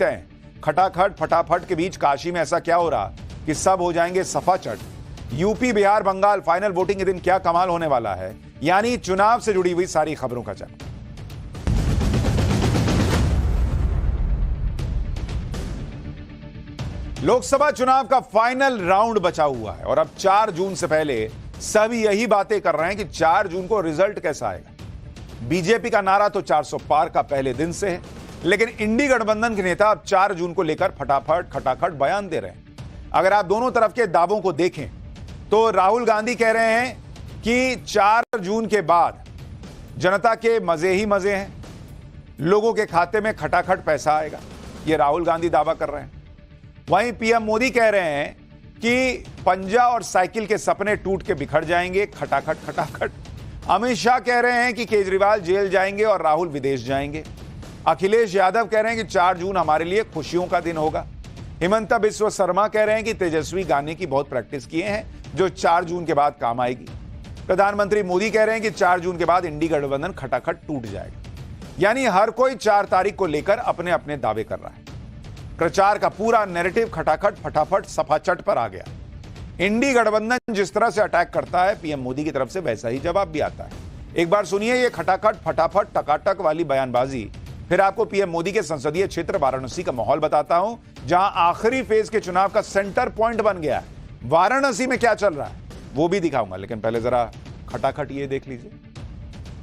हैं। खटाखट फटाफट के बीच काशी में ऐसा क्या हो रहा कि सब हो जाएंगे सफाचट। UP, Bihar, Bengal final voting के दिन क्या कमाल होने वाला है, यानी चुनाव से जुड़ी हुई सारी खबरों का चल। लोकसभा चुनाव का फाइनल राउंड बचा हुआ है और अब 4 जून से पहले सभी यही बातें कर रहे हैं कि 4 जून को रिजल्ट कैसा आएगा। बीजेपी का नारा तो 400 पार का पहले दिन से है, लेकिन इंडी गठबंधन के नेता अब 4 जून को लेकर फटाफट खटाखट बयान दे रहे हैं। अगर आप दोनों तरफ के दावों को देखें तो राहुल गांधी कह रहे हैं कि 4 जून के बाद जनता के मजे ही मजे हैं, लोगों के खाते में खटाखट पैसा आएगा, यह राहुल गांधी दावा कर रहे हैं। वहीं पीएम मोदी कह रहे हैं कि पंजा और साइकिल के सपने टूट के बिखर जाएंगे, खटाखट खटाखट। अमित शाह कह रहे हैं कि केजरीवाल जेल जाएंगे और राहुल विदेश जाएंगे। अखिलेश यादव कह रहे हैं कि 4 जून हमारे लिए खुशियों का दिन होगा। हिमंता बिस्वा शर्मा कह रहे हैं कि तेजस्वी गाने की बहुत प्रैक्टिस किए हैं जो 4 जून के बाद काम आएगी। प्रधानमंत्री मोदी कह रहे हैं कि 4 जून के बाद इंडी गठबंधन खटाखट टूट जाएगा। यानी हर कोई 4 तारीख को लेकर अपने अपने दावे कर रहा है। प्रचार का पूरा नैरेटिव खटाखट फटाफट सफाचट पर आ गया। इंडी गठबंधन जिस तरह से अटैक करता है, पीएम मोदी की तरफ से वैसा ही जवाब भी आता है। एक बार सुनिए ये खटाखट फटाफट टकाटक वाली बयानबाजी, फिर आपको पीएम मोदी के संसदीय क्षेत्र वाराणसी का माहौल बताता हूं, जहां आखिरी फेज के चुनाव का सेंटर पॉइंट बन गया है। वाराणसी में क्या चल रहा है वो भी दिखाऊंगा, लेकिन पहले जरा खटाखट ये देख लीजिए।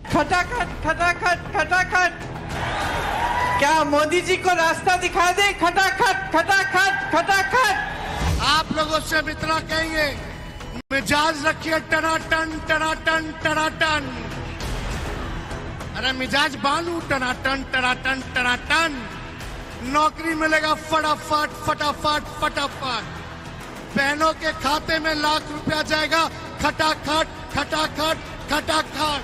खटाखट खटाखट खटाखट, क्या मोदी जी को रास्ता दिखा दे? खटाखट खटाखट खटाखट। आप लोगों से हम इतना कहेंगे, मिजाज रखिए टनाटन टनाटन टनाटन। अरे मिजाज बांधू टनाटन टनाटन टनाटन। नौकरी मिलेगा फटाफट फटाफट फटाफट। बहनों के खाते में लाख रुपया जाएगा खटाखट खटाखट खटाखट।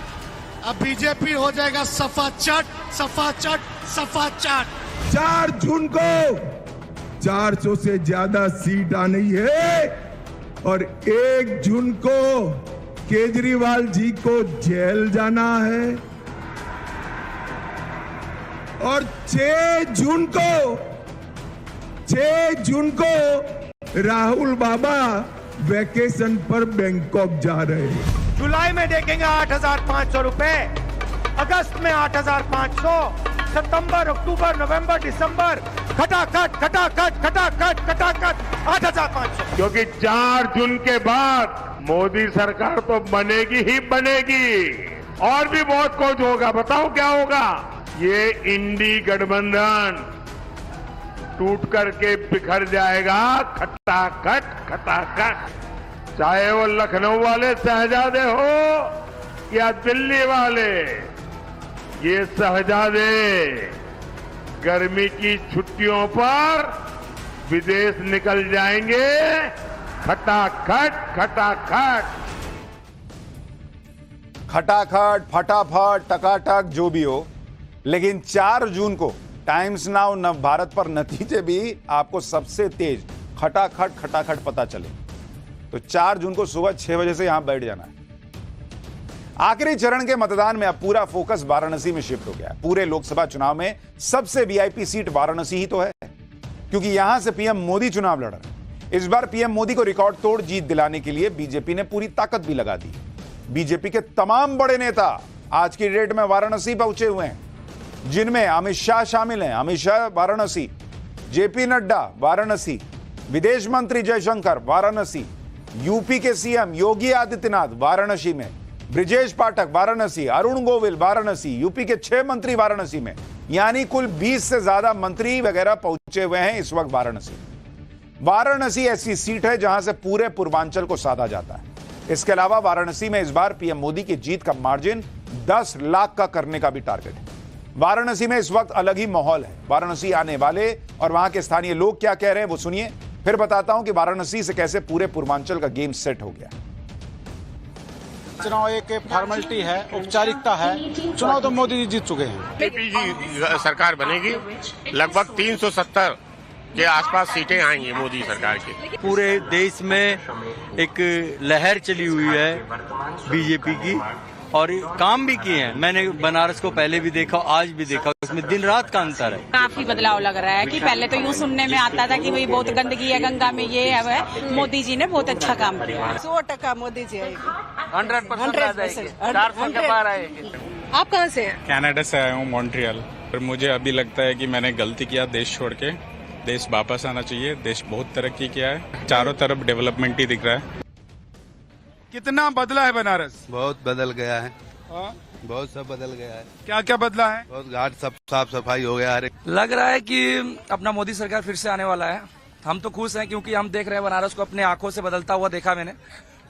अब बीजेपी हो जाएगा सफाचट सफाचट सफाचट। 4 जून को 400 से ज्यादा सीट आनी है और 1 जून को केजरीवाल जी को जेल जाना है और 6 जून को राहुल बाबा वैकेशन पर बैंकॉक जा रहे हैं। जुलाई में देखेंगे 8,500 रुपए, अगस्त में 8,500, सितंबर, अक्टूबर, नवंबर, दिसंबर खटाखट खटाखट खटाखट खटाखट 8,500। क्योंकि 4 जून के बाद मोदी सरकार तो बनेगी ही बनेगी और भी बहुत कुछ होगा। बताओ क्या होगा? ये इंडी गठबंधन टूट करके बिखर जाएगा खटाखट खटाखट। चाहे वो लखनऊ वाले शहजादे हो या दिल्ली वाले, ये शहजादे गर्मी की छुट्टियों पर विदेश निकल जाएंगे खटाखट खटाखट। खटाखट फटाफट टकाटक जो भी हो, लेकिन 4 जून को टाइम्स नाउ नव भारत पर नतीजे भी आपको सबसे तेज खटाखट खटाखट पता चले तो 4 जून को सुबह 6 बजे से यहां बैठ जाना है। आखिरी चरण के मतदान में अब पूरा फोकस वाराणसी में शिफ्ट हो गया है। पूरे लोकसभा चुनाव में सबसे वीआईपी सीट वाराणसी ही तो है, क्योंकि यहां से पीएम मोदी चुनाव लड़ रहे हैं। इस बार पीएम मोदी को रिकॉर्ड तोड़ जीत दिलाने के लिए बीजेपी ने पूरी ताकत भी लगा दी। बीजेपी के तमाम बड़े नेता आज की डेट में वाराणसी पहुंचे हुए हैं, जिनमें अमित शाह शामिल हैं। अमित शाह वाराणसी, जेपी नड्डा वाराणसी, विदेश मंत्री जयशंकर वाराणसी, यूपी के सीएम योगी आदित्यनाथ वाराणसी में, ब्रिजेश पाठक वाराणसी, अरुण गोविल वाराणसी, यूपी के 6 मंत्री वाराणसी में, यानी कुल 20 से ज्यादा मंत्री वगैरह पहुंचे हुए हैं इस वक्त वाराणसी। वाराणसी ऐसी सीट है जहां से पूरे पूर्वांचल को साधा जाता है। इसके अलावा वाराणसी में इस बार पीएम मोदी की जीत का मार्जिन 10 लाख का करने का भी टारगेट है। वाराणसी में इस वक्त अलग ही माहौल है। वाराणसी आने वाले और वहां के स्थानीय लोग क्या कह रहे हैं वो सुनिए, फिर बताता हूं कि वाराणसी से कैसे पूरे पूर्वांचल का गेम सेट हो गया। चुनाव एक फॉर्मेलिटी है, औपचारिकता है। चुनाव तो मोदी जी जीत चुके हैं। बीजेपी सरकार बनेगी, लगभग 370 के आसपास सीटें आएंगी मोदी सरकार की। पूरे देश में एक लहर चली हुई है बीजेपी की और काम भी किए हैं। मैंने बनारस को पहले भी देखा, आज भी देखा, उसमें दिन रात का अंतर है। काफी बदलाव लग रहा है कि पहले तो यूँ सुनने में आता था कि भाई बहुत गंदगी है गंगा में, ये है। मोदी जी ने बहुत अच्छा काम किया। 100% मोदी जी आएगी, 100%। आप कहाँ से हैं? कनाडा से आया हूँ, मॉन्ट्रियल। पर मुझे अभी लगता है कि मैंने गलती किया देश छोड़ के। देश वापस आना चाहिए। देश बहुत तरक्की किया है, चारों तरफ डेवलपमेंट ही दिख रहा है। कितना बदला है बनारस? बहुत बदल गया है, बहुत सब बदल गया है। क्या क्या बदला है? बहुत घाट सब साफ सफाई हो गया है। लग रहा है कि अपना मोदी सरकार फिर से आने वाला है। हम तो खुश हैं क्योंकि हम देख रहे हैं बनारस को अपने आंखों से बदलता हुआ देखा मैंने।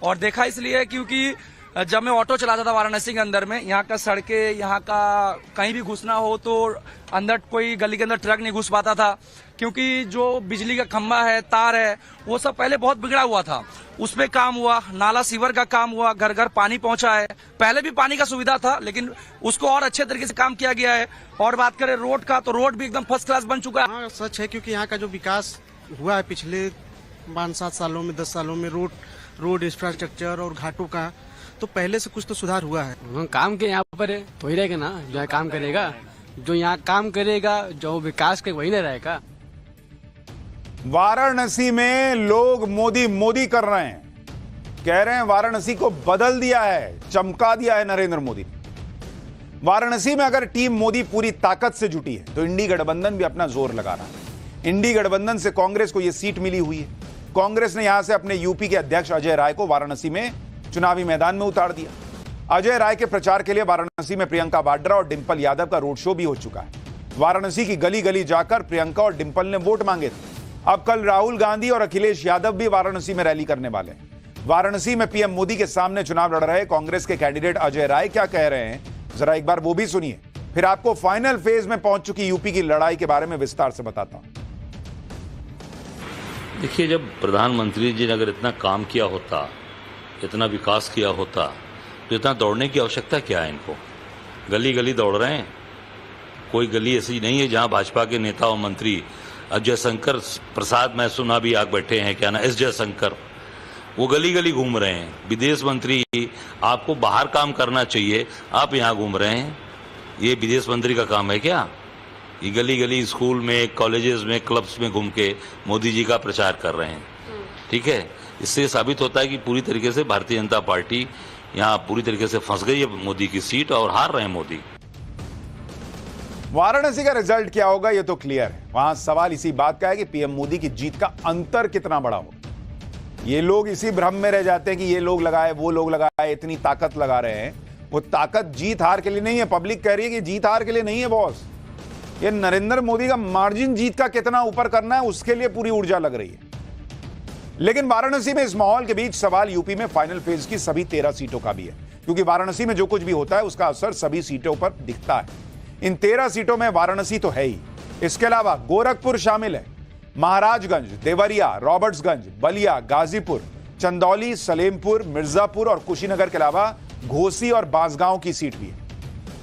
और देखा इसलिए क्योंकि जब मैं ऑटो चलाता था वाराणसी के अंदर में, यहाँ का सड़कें, यहाँ का कहीं भी घुसना हो तो अंदर कोई गली के अंदर ट्रक नहीं घुस पाता था, क्योंकि जो बिजली का खंभा है, तार है, वो सब पहले बहुत बिगड़ा हुआ था। उस पे काम हुआ, नाला सीवर का काम हुआ, घर घर पानी पहुंचा है। पहले भी पानी का सुविधा था लेकिन उसको और अच्छे तरीके से काम किया गया है। और बात करें रोड का, तो रोड भी एकदम फर्स्ट क्लास बन चुका है। हाँ, सच है, क्योंकि यहाँ का जो विकास हुआ है पिछले 5-7 सालों में, 10 सालों में, रोड इंफ्रास्ट्रक्चर और घाटों का, तो पहले से कुछ तो सुधार हुआ है। काम के यहाँ पर है तो ही रहेगा ना, जो यहाँ काम करेगा, जो यहाँ काम करेगा, जो विकास के वही ना रहेगा। वाराणसी में लोग मोदी मोदी कर रहे हैं, कह रहे हैं वाराणसी को बदल दिया है, चमका दिया है नरेंद्र मोदी। वाराणसी में अगर टीम मोदी पूरी ताकत से जुटी है तो इंडी गठबंधन भी अपना जोर लगा रहा है। इंडी गठबंधन से कांग्रेस को यह सीट मिली हुई है। कांग्रेस ने यहां से अपने यूपी के अध्यक्ष अजय राय को वाराणसी में चुनावी मैदान में उतार दिया। अजय राय के प्रचार के लिए वाराणसी में प्रियंका वाड्रा और डिंपल यादव का रोड शो भी हो चुका है। वाराणसी की गली गली जाकर प्रियंका और डिंपल ने वोट मांगे थे। अब कल राहुल गांधी और अखिलेश यादव भी वाराणसी में रैली करने वाले हैं। वाराणसी में पीएम मोदी के सामने चुनाव लड़ रहे कांग्रेस के कैंडिडेट अजय राय क्या कह रहे हैं, जरा एक बार वो भी सुनिए, फिर आपको फाइनल फेज में पहुंच चुकी यूपी की लड़ाई के बारे में विस्तार से बताता हूं। देखिए, जब प्रधानमंत्री जी ने अगर इतना काम किया होता, इतना विकास किया होता, तो इतना दौड़ने की आवश्यकता क्या है इनको? गली गली दौड़ रहे हैं। कोई गली ऐसी नहीं है जहां भाजपा के नेता और मंत्री, अजय शंकर प्रसाद मैं सुना भी आग बैठे हैं, क्या ना, एस जयशंकर, वो गली गली घूम रहे हैं। विदेश मंत्री, आपको बाहर काम करना चाहिए, आप यहाँ घूम रहे हैं। ये विदेश मंत्री का काम है क्या? ये गली गली स्कूल में, कॉलेजेस में, क्लब्स में घूम के मोदी जी का प्रचार कर रहे हैं। ठीक है, इससे साबित होता है कि पूरी तरीके से भारतीय जनता पार्टी यहाँ पूरी तरीके से फंस गई है मोदी की सीट और हार रहे हैं मोदी। वाराणसी का रिजल्ट क्या होगा ये तो क्लियर है। वहां सवाल इसी बात का है कि पीएम मोदी की जीत का अंतर कितना बड़ा होगा। ये लोग इसी भ्रम में रह जाते हैं कि ये लोग लगाए, वो लोग लगाए, इतनी ताकत लगा रहे हैं। वो ताकत जीत हार के लिए नहीं है। पब्लिक कह रही है कि जीत हार के लिए नहीं है बॉस, ये नरेंद्र मोदी का मार्जिन जीत का कितना ऊपर करना है उसके लिए पूरी ऊर्जा लग रही है। लेकिन वाराणसी में इस माहौल के बीच सवाल यूपी में फाइनल फेज की सभी 13 सीटों का भी है, क्योंकि वाराणसी में जो कुछ भी होता है उसका असर सभी सीटों पर दिखता है। इन 13 सीटों में वाराणसी तो है ही, इसके अलावा गोरखपुर शामिल है, महाराजगंज, देवरिया, रॉबर्ट्सगंज, बलिया, गाजीपुर, चंदौली, सलेमपुर, मिर्जापुर और कुशीनगर के अलावा घोसी और बांसगांव की सीट भी है।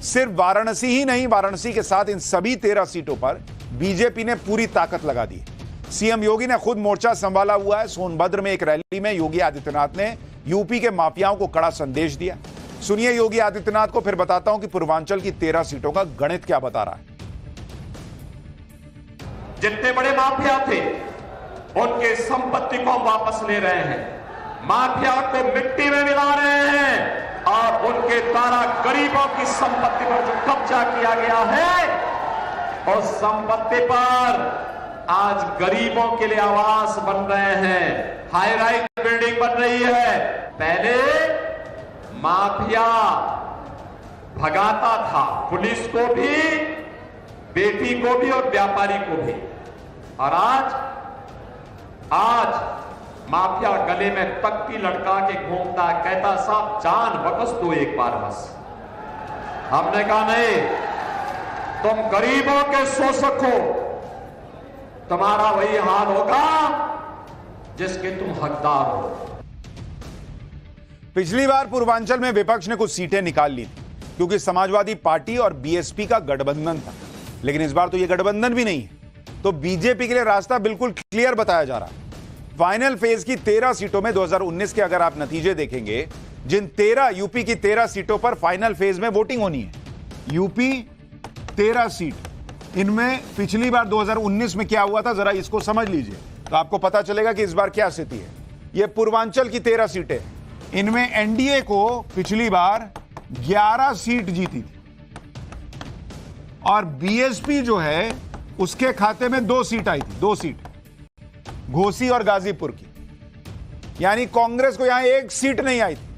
सिर्फ वाराणसी ही नहीं, वाराणसी के साथ इन सभी 13 सीटों पर बीजेपी ने पूरी ताकत लगा दी। सीएम योगी ने खुद मोर्चा संभाला हुआ है। सोनभद्र में एक रैली में योगी आदित्यनाथ ने यूपी के माफियाओं को कड़ा संदेश दिया। सुनिए योगी आदित्यनाथ को, फिर बताता हूं कि पूर्वांचल की 13 सीटों का गणित क्या बता रहा है। जितने बड़े माफिया थे उनके संपत्ति को वापस ले रहे हैं, माफिया को मिट्टी में मिला रहे हैं और उनके द्वारा गरीबों की संपत्ति पर जो कब्जा किया गया है उस संपत्ति पर आज गरीबों के लिए आवास बन रहे हैं, हाई राइज बिल्डिंग बन रही है। पहले माफिया भगाता था पुलिस को भी, बेटी को भी और व्यापारी को भी, और आज माफिया गले में तख्ती लटका के घूमता, कहता साहब जान बख्श दो एक बार बस। हमने कहा नहीं, तुम गरीबों के शोषक हो, तुम्हारा वही हाल होगा जिसके तुम हकदार हो। पिछली बार पूर्वांचल में विपक्ष ने कुछ सीटें निकाल ली थी क्योंकि समाजवादी पार्टी और बीएसपी का गठबंधन था, लेकिन इस बार तो यह गठबंधन भी नहीं है, तो बीजेपी के लिए रास्ता बिल्कुल क्लियर बताया जा रहा है। फाइनल फेज की 13 सीटों में 2019 के अगर आप नतीजे देखेंगे, जिन 13 यूपी की 13 सीटों पर फाइनल फेज में वोटिंग होनी है, यूपी 13 सीट, इनमें पिछली बार 2019 में क्या हुआ था जरा इसको समझ लीजिए तो आपको पता चलेगा कि इस बार क्या स्थिति है। यह पूर्वांचल की 13 सीटें, इनमें एनडीए को पिछली बार 11 सीट जीती थी और बीएसपी जो है उसके खाते में 2 सीट आई थी, 2 सीट घोसी और गाजीपुर की, यानी कांग्रेस को यहां 1 सीट नहीं आई थी।